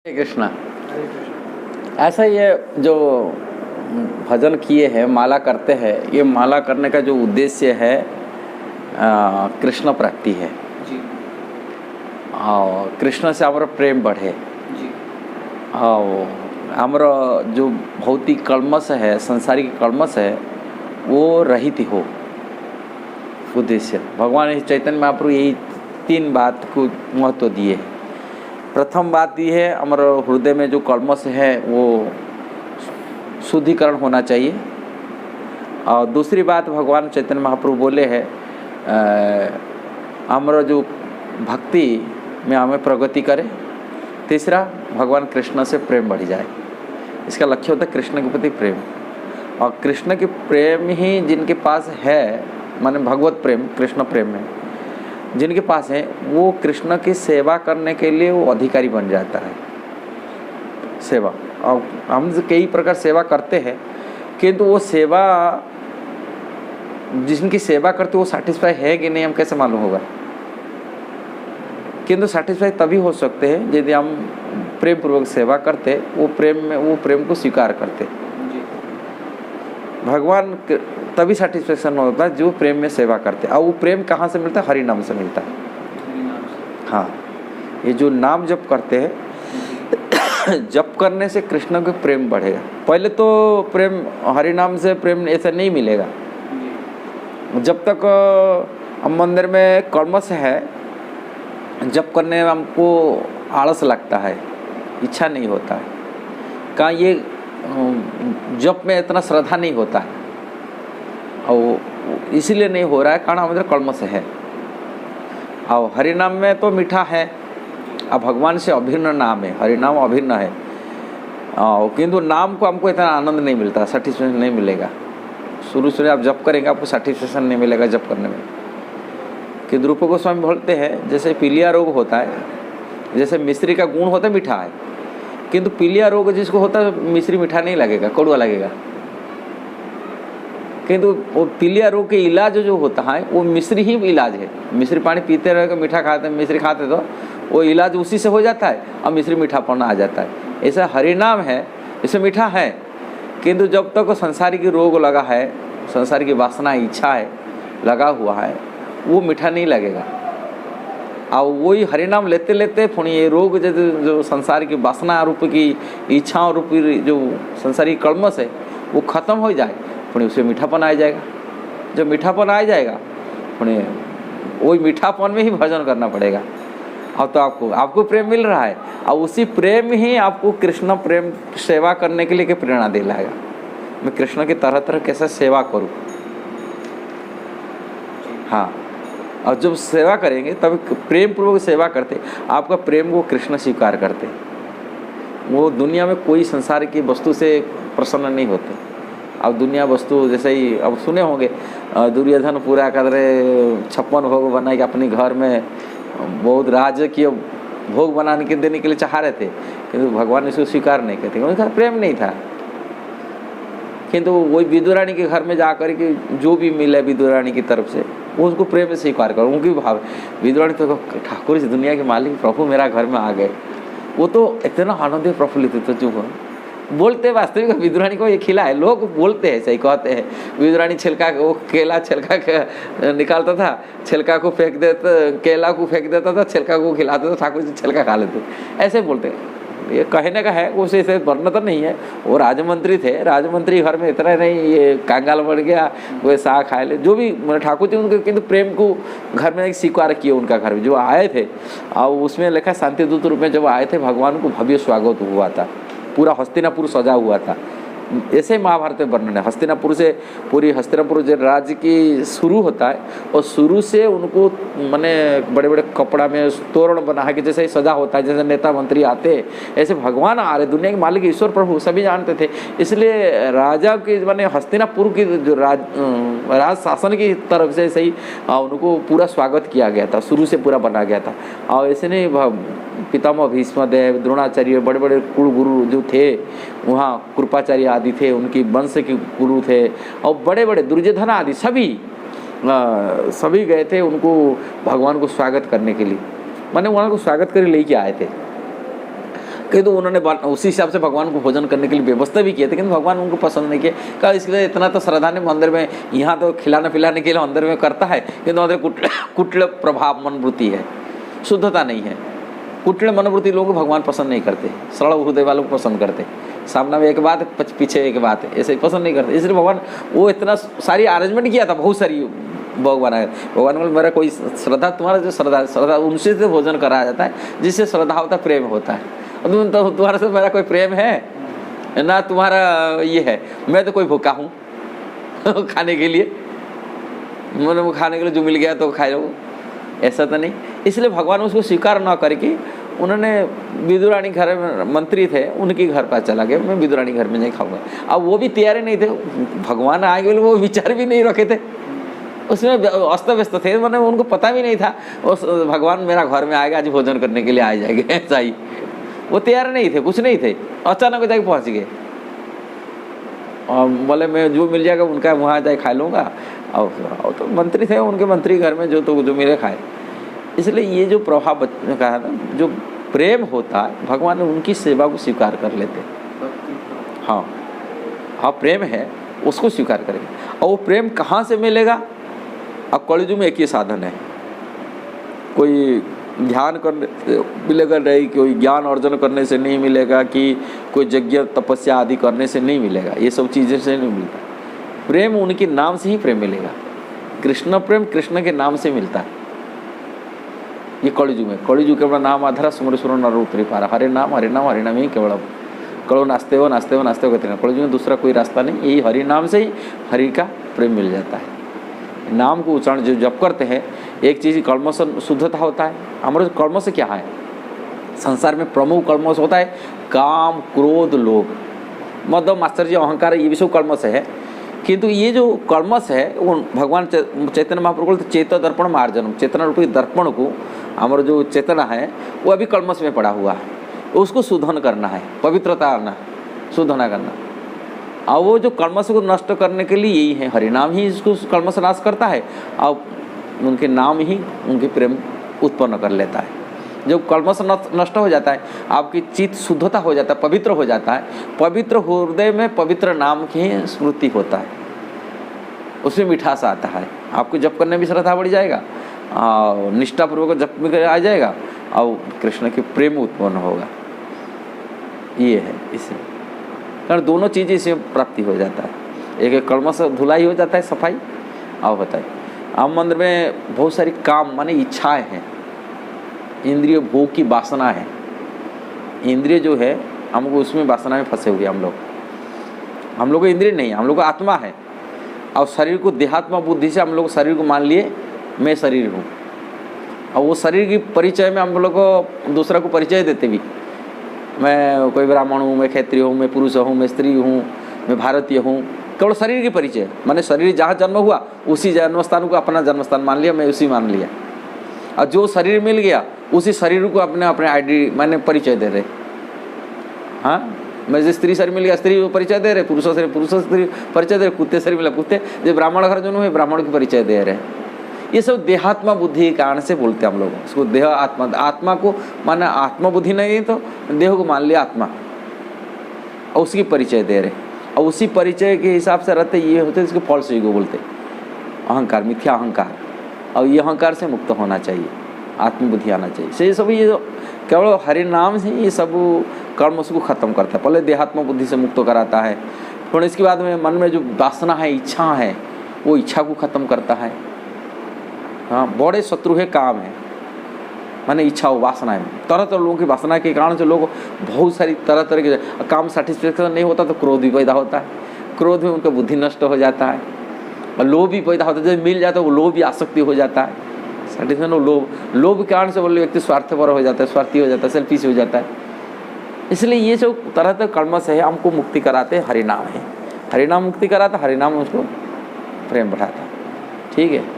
हरे कृष्णा। ऐसा ये जो भजन किए हैं, माला करते हैं, ये माला करने का जो उद्देश्य है कृष्ण प्राप्ति है जी। और कृष्ण से हमारा प्रेम बढ़े जी। और हमारा जो भौतिक कलमश है, संसारिक कलमश है, वो रहित हो उद्देश्य। भगवान चैतन्य महाप्रभु यही तीन बात को महत्व दिए हैं। प्रथम बात ये है, हमारे हृदय में जो कलमश है वो शुद्धिकरण होना चाहिए। और दूसरी बात भगवान चैतन्य महाप्रभु बोले हैं हमारा जो भक्ति में हमें प्रगति करे। तीसरा, भगवान कृष्ण से प्रेम बढ़ जाए। इसका लक्ष्य होता है कृष्ण के प्रति प्रेम, और कृष्ण के प्रेम ही जिनके पास है, माने भगवत प्रेम, कृष्ण प्रेम में जिनके पास है, वो कृष्ण की सेवा करने के लिए वो अधिकारी बन जाता है। सेवा, और हम कई प्रकार सेवा करते हैं, किंतु वो सेवा जिनकी सेवा करते वो सैटिस्फाई है कि नहीं, हम कैसे मालूम होगा। किंतु सैटिस्फाई तभी हो सकते हैं यदि हम प्रेम पूर्वक सेवा करते, वो प्रेम को स्वीकार करते। भगवान तभी सेटिस्फेक्शन होता है जो प्रेम में सेवा करते। और वो प्रेम कहाँ से मिलता है? हरि नाम से मिलता है। हाँ, ये जो नाम जप करते हैं, जप करने से कृष्ण को प्रेम बढ़ेगा। पहले तो प्रेम हरि नाम से प्रेम ऐसा नहीं मिलेगा। जब तक हम मंदिर में कलमश है, जप करने में हमको आलस लगता है, इच्छा नहीं होता है। कहाँ ये जप में इतना श्रद्धा नहीं होता है, और इसीलिए नहीं हो रहा है कारण हमारे कलमश है। और हरि नाम में तो मीठा है, अब भगवान से अभिन्न नाम है, हरि नाम अभिन्न है। किंतु नाम को हमको इतना आनंद नहीं मिलता, सेटिस्फेक्शन नहीं मिलेगा। शुरू से आप जप करेंगे, आपको सेटिस्फेक्शन नहीं मिलेगा जप करने में। कि रूप गोस्वामी बोलते हैं जैसे पीलिया रोग होता है, जैसे मिश्री का गुण होता है मीठा है, किंतु पीलिया रोग जिसको होता है मिश्री मीठा नहीं लगेगा, कड़वा लगेगा। किंतु वो पीलिया रोग के इलाज जो होता है वो मिश्री ही इलाज है। मिश्री पानी पीते रहे, मीठा खाते, मिश्री खाते तो वो इलाज उसी से हो जाता है और मिश्री मीठापन आ जाता है। ऐसा हरि नाम है, इसमें मीठा है, किंतु जब तक संसारी की रोग लगा है, संसारी की वासना इच्छा है लगा हुआ है, वो मीठा नहीं लगेगा। और वही हरि नाम लेते लेते पुणी ये रोग जो संसार की वासना रूप की इच्छाओं रूपी जो संसारी कलमश है वो खत्म हो जाए, पुणी उसमें मीठापन आ जाएगा। जब मीठापन आ जाएगा, पुणी वही मीठापन में ही भजन करना पड़ेगा। अब तो आपको प्रेम मिल रहा है, और उसी प्रेम ही आपको कृष्ण प्रेम सेवा करने के लिए प्रेरणा दिलाएगा। मैं कृष्ण की तरह तरह कैसे सेवा करूँ। हाँ, और जब सेवा करेंगे तब प्रेम पूर्वक सेवा करते, आपका प्रेम को कृष्ण स्वीकार करते। वो दुनिया में कोई संसार की वस्तु से प्रसन्न नहीं होते। अब दुनिया वस्तु जैसे ही अब सुने होंगे, दुर्योधन पूरा कदरे 56 भोग बना के अपने घर में बहुत राजकीय भोग बनाने के देने के लिए चाह रहे थे, किंतु भगवान इसको स्वीकार नहीं करते, उनका प्रेम नहीं था। किंतु वही विदुरानी के घर में जाकर के जो भी मिले विदुरानी की तरफ से वो उसको प्रेम से स्वीकार करो। उनकी भाव विदुरानी तो ठाकुर इस दुनिया के मालिक प्रभु मेरा घर में आ गए, वो तो इतना आनंद प्रफुल्लित तो जो बोलते वास्तविक विदुरानी को ये खिला है। लोग बोलते हैं, सही कहते हैं। विदुरानी छिलका, वो केला छिलका निकालता था, छिलका को फेंक देता, केला को फेंक देता था, छिलका को खिलाता था, ठाकुर जी छिलका खा लेते, ऐसे बोलते हैं। ये कहने का है, उसे ऐसे वर्ण तो नहीं है। वो राजमंत्री थे, राजमंत्री घर में इतना नहीं ये कांगाल बढ़ गया, वो साग खाए ले, जो भी ठाकुर जी उनके, किंतु प्रेम को घर में एक स्वीकार किए। उनका घर में जो आए थे, और उसमें लिखा शांति दूत रूप में जब आए थे, भगवान को भव्य स्वागत हुआ था, पूरा हस्तिनापुर सजा हुआ था। ऐसे महाभारत में वर्णन है। हस्तिनापुर से पूरी हस्तिनापुर जो राज्य की शुरू होता है, और शुरू से उनको माने बड़े बड़े कपड़ा में तोरण बना के जैसे सजा होता है, जैसे नेता मंत्री आते, ऐसे भगवान आ रहे, दुनिया के मालिक ईश्वर प्रभु सभी जानते थे। इसलिए राजा के माने हस्तिनापुर की जो राज शासन की तरफ से सही उनको पूरा स्वागत किया गया था, शुरू से पूरा बना गया था। और ऐसे नहीं, पितामह भीष्मदेव, द्रोणाचार्य, बड़े बड़े कुल गुरु जो थे वहाँ, कृपाचार्य आदि थे, उनकी वंश के गुरु थे, और बड़े बड़े दुर्योधन आदि सभी गए थे उनको भगवान को स्वागत करने के लिए, माने वहाँ को स्वागत कर लेके आए थे। कहीं तो उन्होंने उसी हिसाब से भगवान को भोजन करने के लिए व्यवस्था भी किए थे, लेकिन भगवान उनको पसंद नहीं किए। कहा इसके लिए इतना तो श्रद्धा ने मंदिर में, यहाँ तो खिलाने पिलाने के लिए मंदिर में करता है, किंतु अंदर कुटिल प्रभाव मनोवृत्ति है, शुद्धता नहीं है। कुटिल मनोवृत्ति लोगों को भगवान पसंद नहीं करते, सरल हृदय वालों को पसंद करते। सामने में एक बात है, पीछे एक बात है, ऐसे पसंद नहीं करते। इसलिए भगवान वो इतना सारी अरेंजमेंट किया था, बहुत सारी भगवान आए। भगवान बोले मेरा कोई श्रद्धा, तुम्हारा जो श्रद्धा उनसे से भोजन कराया जाता है जिससे श्रद्धा होता है, प्रेम होता है। और तुम्हारे से मेरा कोई प्रेम है ना, तुम्हारा ये है, मैं तो कोई भूखा हूँ खाने के लिए, मैंने खाने के लिए जो मिल गया तो खा लो, ऐसा तो नहीं। इसलिए भगवान उसको स्वीकार न करके उन्होंने विदुरानी घर में मंत्री थे, उनके घर पर चला गया, मैं विदुरानी घर में नहीं खाऊंगा। अब वो भी तैयार नहीं थे, भगवान आ गए, वो विचार भी नहीं रखे थे, उसमें अस्त व्यस्त थे, मैंने उनको पता भी नहीं था उस भगवान मेरा घर में आएगा, आज भोजन करने के लिए आ जाएंगे, ऐसा ही। वो तैयार नहीं थे, कुछ नहीं थे, अचानक जाके पहुँच गए और बोले मैं जो मिल जाएगा उनका वहाँ जाके खा लूँगा। और तो मंत्री थे, उनके मंत्री घर में जो मिले खाए। इसलिए ये जो प्रभाव कहा था, जो प्रेम होता है, भगवान उनकी सेवा को स्वीकार कर लेते। हाँ हाँ, प्रेम है उसको स्वीकार करेंगे। और वो प्रेम कहाँ से मिलेगा? अब कलियुग में एक ही साधन है, कोई ध्यान करने से मिलेगा नहीं, कोई ज्ञान अर्जन करने से नहीं मिलेगा, कि कोई यज्ञ तपस्या आदि करने से नहीं मिलेगा, ये सब चीज़ें से नहीं मिलता। प्रेम उनके नाम से ही प्रेम मिलेगा। कृष्ण प्रेम कृष्ण के नाम से मिलता है। ये कलियुग में, कलियुग केवल नाम आधार सुमर सुर नर उतरी पारा, हरे नाम ही केवल कलो नाचते हो कहते हैं। कलियुग में दूसरा कोई रास्ता नहीं, यही हरि नाम से ही हरि का प्रेम मिल जाता है। नाम को उच्चारण जो जप करते हैं, एक चीज़ कल्मश शुद्धता होता है। हमारे कल्मश क्या है? संसार में प्रमुख कल्मश होता है काम, क्रोध, लोभ, मद, मात्सर्य, अहंकार, ये भी सब कल्मश है। किंतु ये जो कल्मश है वो भगवान चैतन्य महाप्रभु बोलते चेत दर्पण मार्जनम, चेतना रूपी दर्पण को, हमारा जो चेतना है वो अभी कल्मश में पड़ा हुआ है, उसको शोधन करना है, पवित्रता आना, शोधना करना। और वो जो कल्मश को नष्ट करने के लिए यही है, हरिनाम ही इसको कल्मश नाश करता है, और उनके नाम ही उनके प्रेम उत्पन्न कर लेता है। जब कल्मश नष्ट हो जाता है, आपकी चित्त शुद्धता हो जाता है, पवित्र हो जाता है, पवित्र हृदय में पवित्र नाम की स्मृति होता है, उसमें मिठास आता है, आपको जप करने में श्रद्धा बढ़ जाएगा, और निष्ठापूर्वक जप में आ जाएगा, और कृष्ण के प्रेम उत्पन्न होगा। ये है इससे, कारण दोनों चीज़ें इसमें प्राप्ति हो जाता है। एक कल्मश धुलाई हो जाता है, सफाई और होता है। आम मंदिर में बहुत सारी काम माने इच्छाएं हैं, इंद्रिय भोग की वासना है। इंद्रिय जो है हमको उसमें वासना में फंसे हुए हम लोग को इंद्रिय नहीं है, हम लोग को आत्मा है। और शरीर को देहात्मा बुद्धि से हम लोग शरीर को मान लिए मैं शरीर हूँ, और वो शरीर की परिचय में हम लोग को दूसरा को परिचय देते भी, मैं कोई ब्राह्मण हूँ, मैं क्षत्रिय हूँ, मैं पुरुष हूँ, मैं स्त्री हूँ, मैं भारतीय हूँ। केवल शरीर की परिचय, माने शरीर जहाँ जन्म हुआ उसी जन्मस्थान को अपना जन्मस्थान मान लिया, मैं उसी मान लिया। और जो शरीर मिल गया उसी शरीर को अपने आईडी माने परिचय दे रहे। हाँ, मैं जो स्त्री शरीर मिल गया स्त्री को परिचय दे रहे, पुरुष स्त्री परिचय दे रहे, कुत्ते शरीर मिला कुत्ते, जो ब्राह्मण घर जो है ब्राह्मण की परिचय दे रहे। ये सब देहात्मा बुद्धि के कारण से बोलते हैं हम लोग उसको। देह आत्मा, आत्मा को माना आत्मा बुद्धि नहीं तो देह को मान लिया आत्मा, और उसकी परिचय दे रहे। और उसी परिचय के हिसाब से रहते ये होते इसको फॉल्स ईगो बोलते, अहंकार, मिथ्या अहंकार। और ये अहंकार से मुक्त होना चाहिए, आत्मबुद्धि आना चाहिए। से ये सब ये केवल हरि नाम से ये सब कर्म उसको खत्म करता है। पहले देहात्मा बुद्धि से मुक्त कराता है, फिर इसके बाद में मन में जो वासना है, इच्छा है, वो इच्छा को खत्म करता है। हाँ, बड़े शत्रु है काम है, माने इच्छा हो, वासना है। तरह तरह लोगों की वासना के कारण से लोग बहुत सारी तरह तरह के काम सेटिस्फेक्शन नहीं होता तो क्रोध भी पैदा होता है, क्रोध में उनका बुद्धि नष्ट हो जाता है, और लोभ भी पैदा होता है। जब मिल जाता है वो लोभ भी आसक्ति हो जाता है, सेटिस्फेक्शन लोभ के कारण से बोले व्यक्ति स्वार्थपर हो जाता है, स्वार्थी हो जाता है, सेल्फिश हो जाता है। इसलिए ये जो तरह तरह कर्म से है हमको मुक्ति कराते हरिनाम है, हरिनाम मुक्ति कराता, हरिनाम उसको प्रेम बढ़ाता। ठीक है।